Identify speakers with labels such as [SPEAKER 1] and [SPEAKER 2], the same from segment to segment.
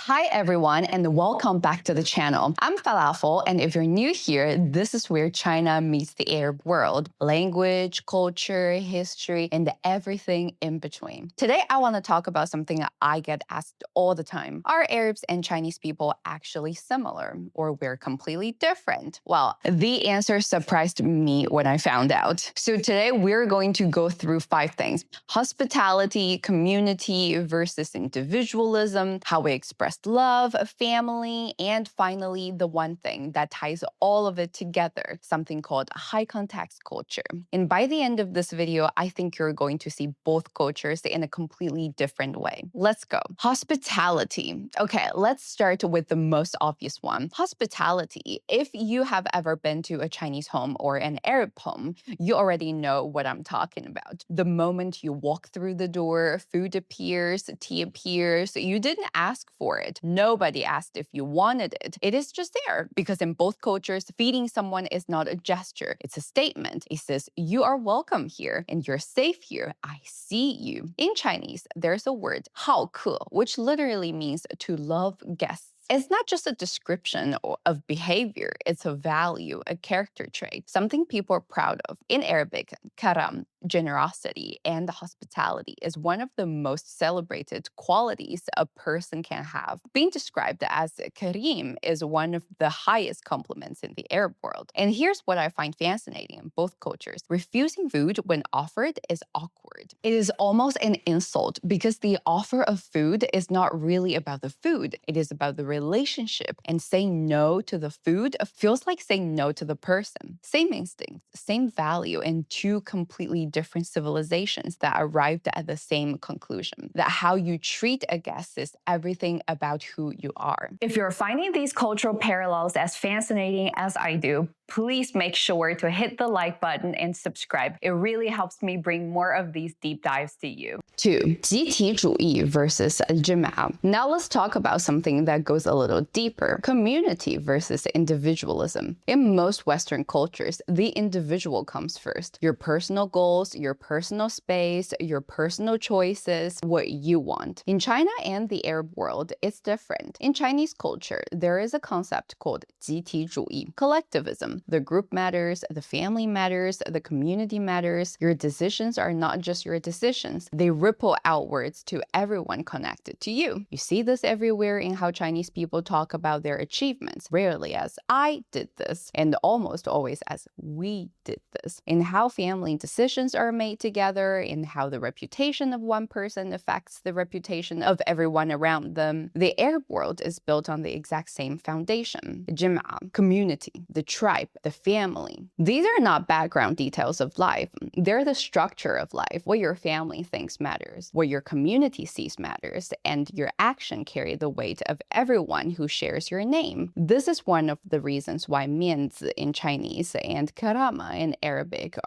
[SPEAKER 1] Hi everyone, and welcome back to the channel. I'm Falafel, and if you're new here, this is where China meets the Arab world. Language, culture, history, and everything in between. Today, I want to talk about something that I get asked all the time. Are Arabs and Chinese people actually similar, or we're completely different? Well, the answer surprised me when I found out. So today, we're going to go through 5 things: hospitality, community versus individualism, how we express love, family, and finally, the one thing that ties all of it together, something called high context culture. And by the end of this video, I think you're going to see both cultures in a completely different way. Let's go. Hospitality. Okay, let's start with the most obvious one. Hospitality. If you have ever been to a Chinese home or an Arab home, you already know what I'm talking about. The moment you walk through the door, food appears, tea appears. You didn't ask for it. Nobody asked if you wanted it. It is just there because in both cultures, feeding someone is not a gesture. It's a statement. It says, you are welcome here and you're safe here. I see you. In Chinese, there's a word, 好客, which literally means to love guests. It's not just a description of behavior, it's a value, a character trait, something people are proud of. In Arabic, karam, generosity, and hospitality is one of the most celebrated qualities a person can have. Being described as kareem is one of the highest compliments in the Arab world. And here's what I find fascinating in both cultures. Refusing food when offered is awkward. It is almost an insult because the offer of food is not really about the food. It is about the relationship, and saying no to the food feels like saying no to the person. Same instinct, same value, and two completely different civilizations that arrived at the same conclusion, that how you treat a guest is everything about who you are.
[SPEAKER 2] If you're finding these cultural parallels as fascinating as I do, please make sure to hit the like button and subscribe. It really helps me bring more of these deep dives to you.
[SPEAKER 1] 2. 集体主义 versus al-jama'a. Now let's talk about something that goes a little deeper. Community versus individualism. In most Western cultures, the individual comes first. Your personal goals, your personal space, your personal choices, what you want. In China and the Arab world, it's different. In Chinese culture, there is a concept called 集体主义, collectivism. The group matters, the family matters, the community matters. Your decisions are not just your decisions. They ripple outwards to everyone connected to you. You see this everywhere in how Chinese people talk about their achievements, rarely as I did this, and almost always as we did this. In how family decisions are made together, in how the reputation of one person affects the reputation of everyone around them. The Arab world is built on the exact same foundation. Jama'a, community, the tribe, the family. These are not background details of life. They're the structure of life. What your family thinks matters, what your community sees matters, and your action carry the weight of everyone who shares your name. This is one of the reasons why mianzi in Chinese and karama in Arabic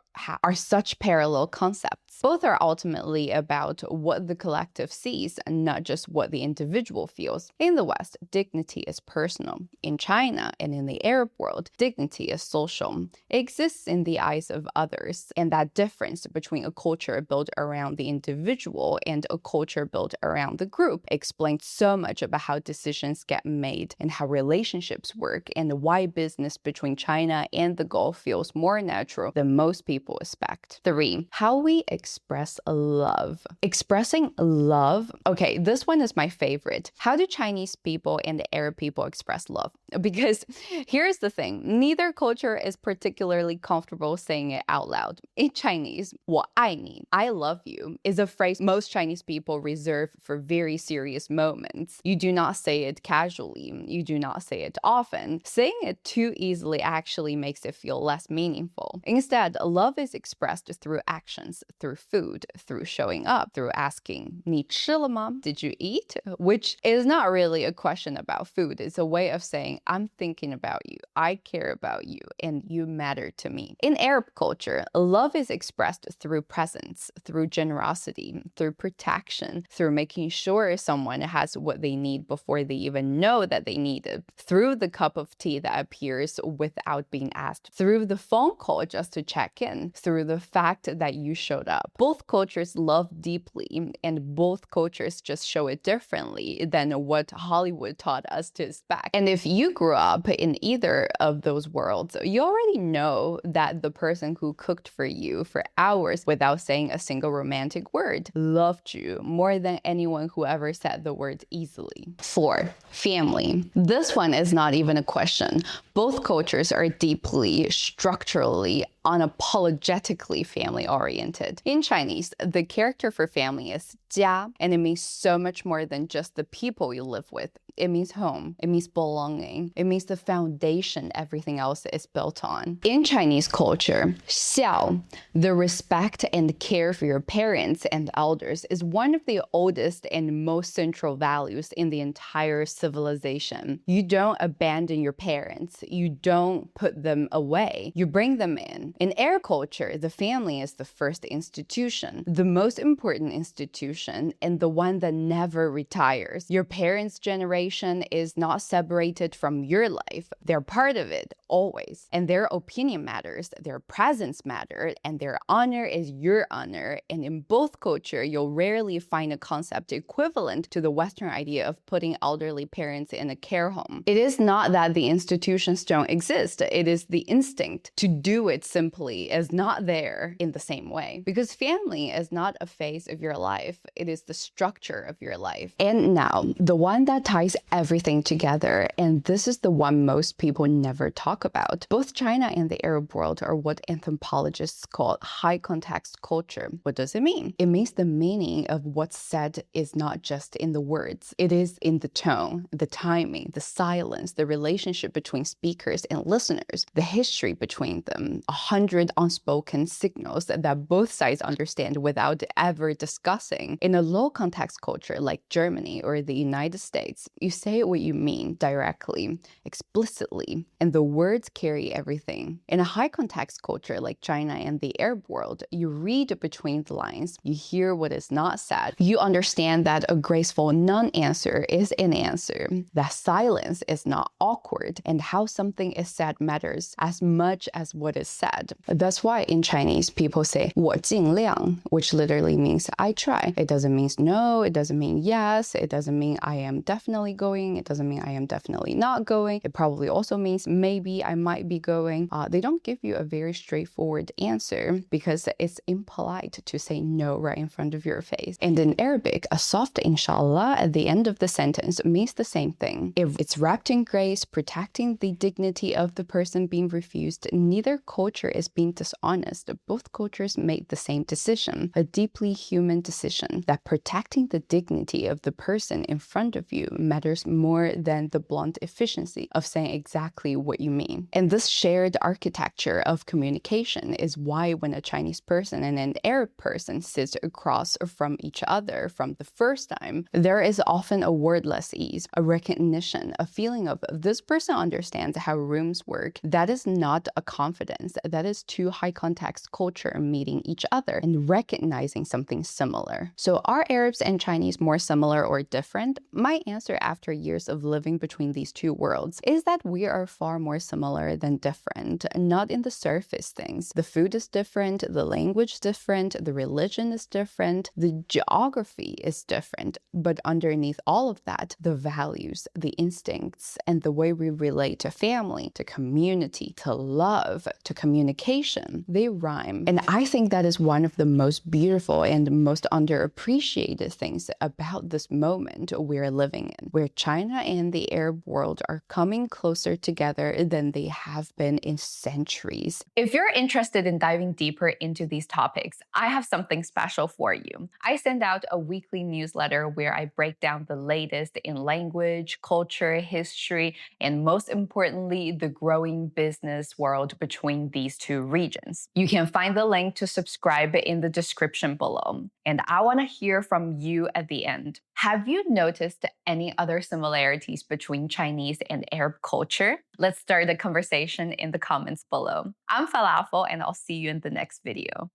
[SPEAKER 1] are such parallel concepts. Both are ultimately about what the collective sees and not just what the individual feels. In the West, dignity is personal. In China and in the Arab world, dignity is social. It exists in the eyes of others, and that difference between a culture built around the individual and a culture built around the group explains so much about how decisions get made and how relationships work, and why business between China and the Gulf feels more natural than most people expect. 3. How we express love. Expressing love. Okay, this one is my favorite. How do Chinese people and Arab people express love? Because here's the thing, neither culture is particularly comfortable saying it out loud. In Chinese, 我爱你, I love you, is a phrase most Chinese people reserve for very serious moments. You do not say it casually. You do not say it often. Saying it too easily actually makes it feel less meaningful. Instead, love is expressed through actions, through food, through showing up, through asking, 你吃了吗? Did you eat? Which is not really a question about food. It's a way of saying, I'm thinking about you, I care about you, and you matter to me. In Arab culture, love is expressed through presence, through generosity, through protection, through making sure someone has what they need before they even even know that they need it, through the cup of tea that appears without being asked, through the phone call just to check in, through the fact that you showed up. Both cultures love deeply, and both cultures just show it differently than what Hollywood taught us to expect. And if you grew up in either of those worlds, you already know that the person who cooked for you for hours without saying a single romantic word loved you more than anyone who ever said the word easily. 4. Family. This one is not even a question. Both cultures are deeply, structurally, unapologetically family-oriented. In Chinese, the character for family is 家, and it means so much more than just the people you live with. It means home. It means belonging. It means the foundation everything else is built on. In Chinese culture, 孝, the respect and care for your parents and elders, is one of the oldest and most central values in the entire civilization. You don't abandon your parents. You don't put them away. You bring them in. In Arab culture, the family is the first institution, the most important institution, and the one that never retires. Your parents' generation is not separated from your life. They're part of it, always. And their opinion matters, their presence matters, and their honor is your honor. And in both cultures, you'll rarely find a concept equivalent to the Western idea of putting elderly parents in a care home. It is not that the institutions don't exist. It is the instinct to do it simply is not there in the same way. Because family is not a phase of your life. It is the structure of your life. And now, the one that ties everything together, and this is the one most people never talk about. Both China and the Arab world are what anthropologists call high context culture. What does it mean? It means the meaning of what's said is not just in the words. It is in the tone, the timing, the silence, the relationship between speakers and listeners, the history between them, 100 unspoken signals that both sides understand without ever discussing. In a low context culture like Germany or the United States, you say what you mean directly, explicitly, and the words carry everything. In a high context culture like China and the Arab world, you read between the lines, you hear what is not said, you understand that a graceful non-answer is an answer, that silence is not awkward, and how something is said matters as much as what is said. That's why in Chinese, people say 我尽量, which literally means I try. It doesn't mean no, it doesn't mean yes, it doesn't mean I am definitely going, it doesn't mean I am definitely not going. It probably also means maybe I might be going. They don't give you a very straightforward answer because it's impolite to say no right in front of your face. And in Arabic, a soft inshallah at the end of the sentence means the same thing. If it's wrapped in grace, protecting the dignity of the person being refused, neither culture is being dishonest. Both cultures made the same decision, a deeply human decision, that protecting the dignity of the person in front of you matters more than the blunt efficiency of saying exactly what you mean. And this shared architecture of communication is why when a Chinese person and an Arab person sits across from each other from the first time, there is often a wordless ease, a recognition, a feeling of this person understands how rooms work. That is not a confidence. That is two high context culture meeting each other and recognizing something similar. So are Arabs and Chinese more similar or different? My answer after years of living between these two worlds is that we are far more similar than different, not in the surface things. The food is different, the language is different, the religion is different, the geography is different, but underneath all of that, the values, the instincts, and the way we relate to family, to community, to love, to communication, they rhyme. And I think that is one of the most beautiful and most underappreciated things about this moment we're living in, where China and the Arab world are coming closer together than they have been in centuries.
[SPEAKER 2] If you're interested in diving deeper into these topics, I have something special for you. I send out a weekly newsletter where I break down the latest in language, culture, history, and most importantly, the growing business world between these two regions. You can find the link to subscribe in the description below. And I want to hear from you at the end. Have you noticed any other similarities between Chinese and Arab culture? Let's start the conversation in the comments below. I'm Falafel, and I'll see you in the next video.